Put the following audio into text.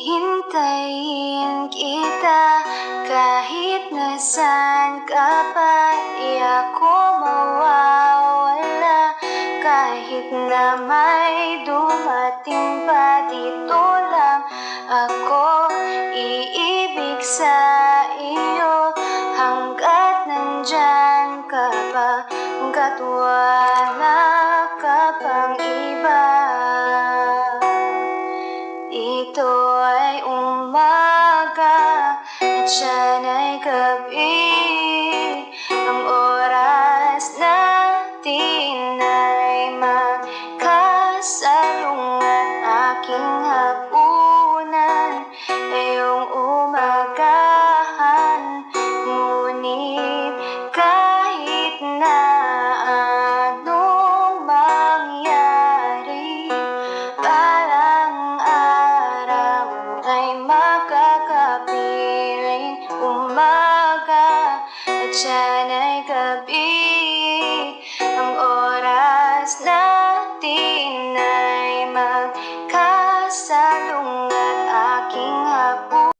Hihintayin kita kahit nasaan ka pa. Di ako mawawala kahit na may dumating pa. Dito lang ako iibig sa iyo hanggat nandyan ka pa, hanggat wala ka pang iba. Ito ay umaga at siyan ay gabi. Ang oras natin ay magkasalungat. Aking hapunan iyong umagahan. Ngunit kahit na anong mangyari, balang araw ay makakapiling. Umaga at siyan ay gabi.